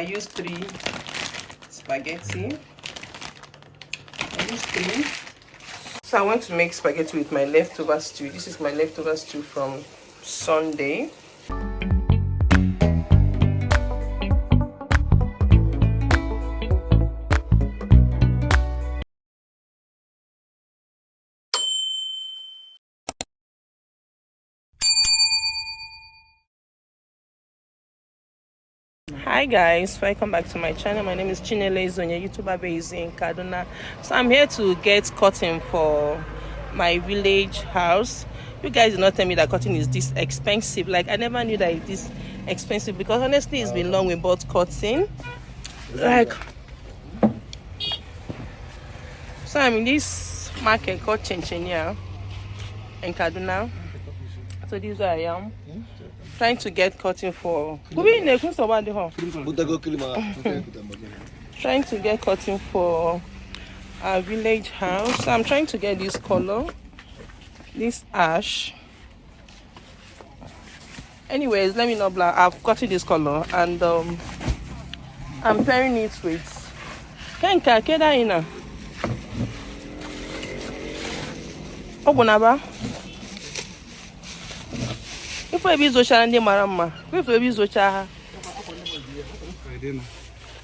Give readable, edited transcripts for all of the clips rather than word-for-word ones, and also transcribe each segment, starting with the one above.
I use 3 spaghetti. I use 3. So I want to make spaghetti with my leftover stew. This is my leftover stew from Sunday. Hi guys, welcome back to my channel. My name is Chinelo Ezeonye, YouTuber based in Kaduna. So I'm here to get cotton for my village house. You guys did not tell me that cotton is this expensive. Like, I never knew that it is expensive, because honestly it's been long we bought cotton. Like, so I'm in this market called Chinelo in Kaduna. So this is where I am, trying to get cotton for trying to get cotton for our village house. So I'm trying to get this color, this ash. Anyways, let me know. I've gotten this color, and I'm pairing it with Kenka Kedaina Obunaba. If I be Zocha and the Marama, if I be Zocha.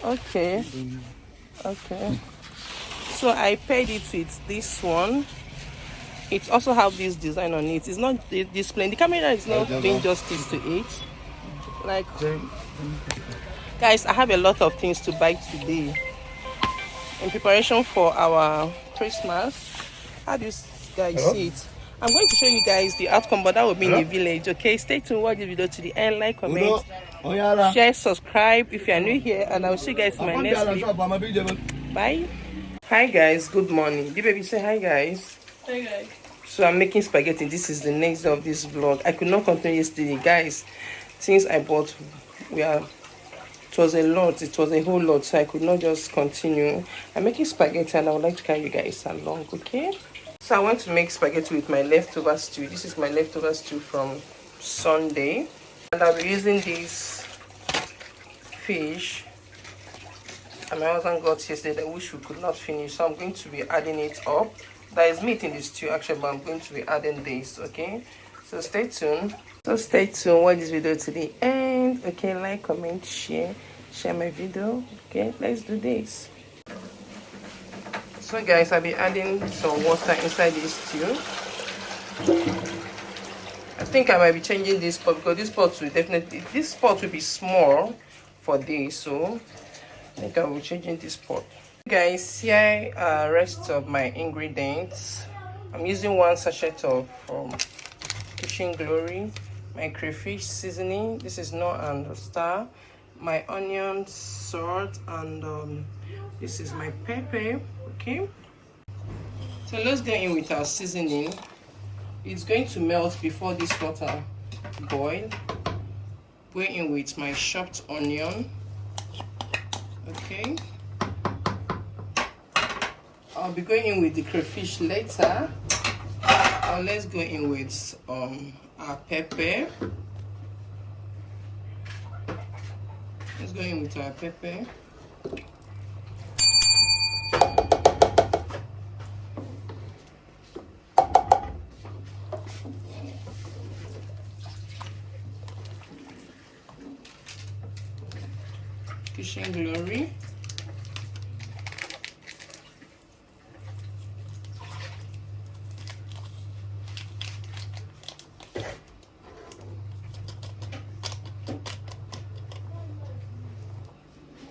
Okay. Okay. So I paired it with this one. It also have this design on it. It's not displaying. The camera is not doing justice to it. Like, guys, I have a lot of things to buy today in preparation for our Christmas. How do you guys see it? I'm going to show you guys the outcome, but that will be in the village. Okay, stay tuned, watch the video to the end, like, comment, share, subscribe if you are new here, and I'll see you guys in my next video. Bye. Hi guys, good morning. The baby say hi guys. Hi guys. So I'm making spaghetti. This is the next day of this vlog. I could not continue yesterday, guys. Things I bought, it was a lot. It was a whole lot, so I could not just continue. I'm making spaghetti, and I would like to carry you guys along. Okay. So I want to make spaghetti with my leftover stew. This is my leftover stew from Sunday, and I'll be using this fish. And my husband got yesterday, which we could not finish, so I'm going to be adding it up. There is meat in the stew actually, but I'm going to be adding this. Okay, so stay tuned. Watch this video to the end. Okay, like, comment, share my video. Okay, let's do this. So guys, I'll be adding some water inside this stew. I think I might be changing this pot, because this pot will be small for this, so I think I will be changing this pot. Guys, here are rest of my ingredients. I'm using 1 sachet of Kitchen Glory, my crayfish seasoning. This is Knorr and Star, my onion, salt, and this is my pepper. Okay, so let's go in with our seasoning. It's going to melt before this water boil. Go in with my chopped onion. Okay, I'll be going in with the crayfish later. Let's go in with our pepper. Let's go in with our pepper. Kitchen Glory.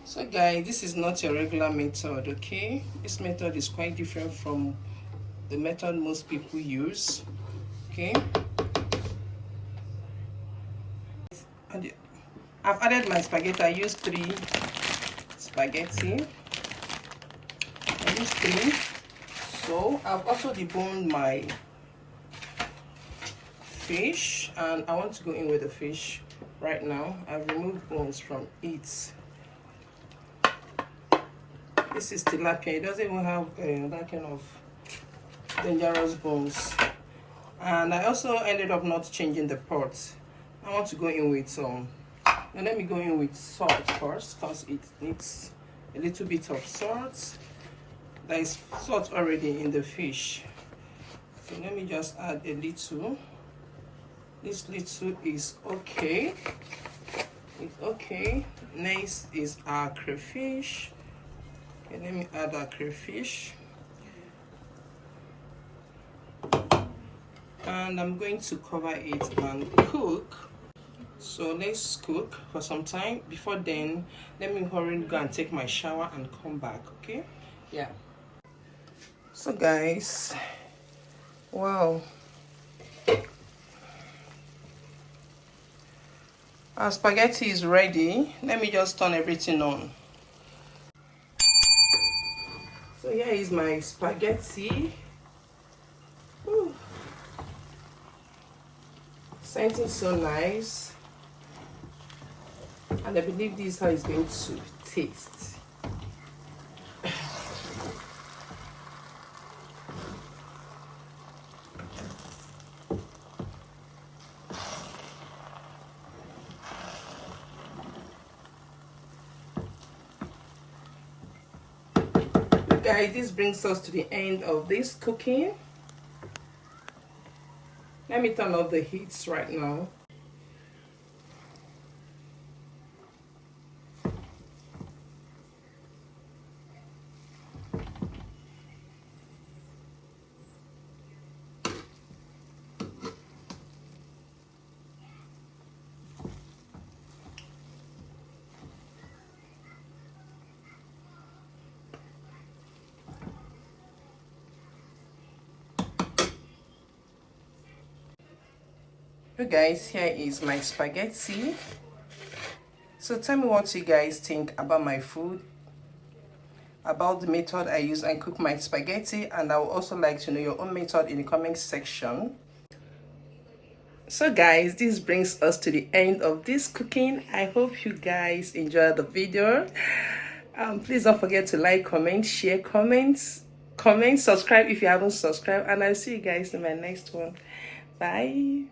So guys, this is not your regular method, okay? This method is quite different from the method most people use, okay? And I've added my spaghetti. I used 3 spaghetti. I used 3. So I've also deboned my fish, and I want to go in with the fish right now. I've removed bones from it. This is tilapia. It doesn't even have that kind of dangerous bones. And I also ended up not changing the pot. I want to go in with some Now let me go in with salt first, because it needs a little bit of salt. There is salt already in the fish, so let me just add a little. This little is okay. It's okay. Next is our crayfish. Okay, let me add our crayfish. And I'm going to cover it and cook. So let's cook for some time. Before then, let me hurry go and take my shower and come back, okay? Yeah. So guys, wow. Our spaghetti is ready. Let me just turn everything on. So here is my spaghetti. Ooh. Something so nice. And I believe this is how it's going to taste. Guys, this brings us to the end of this cooking. Let me turn off the heat right now. You guys, here is my spaghetti. So tell me what you guys think about my food, about the method I use and cook my spaghetti, and I would also like to know your own method in the comment section. So guys, this brings us to the end of this cooking. I hope you guys enjoyed the video. Please don't forget to like, comment, share, comment, subscribe if you haven't subscribed, and I'll see you guys in my next one. Bye.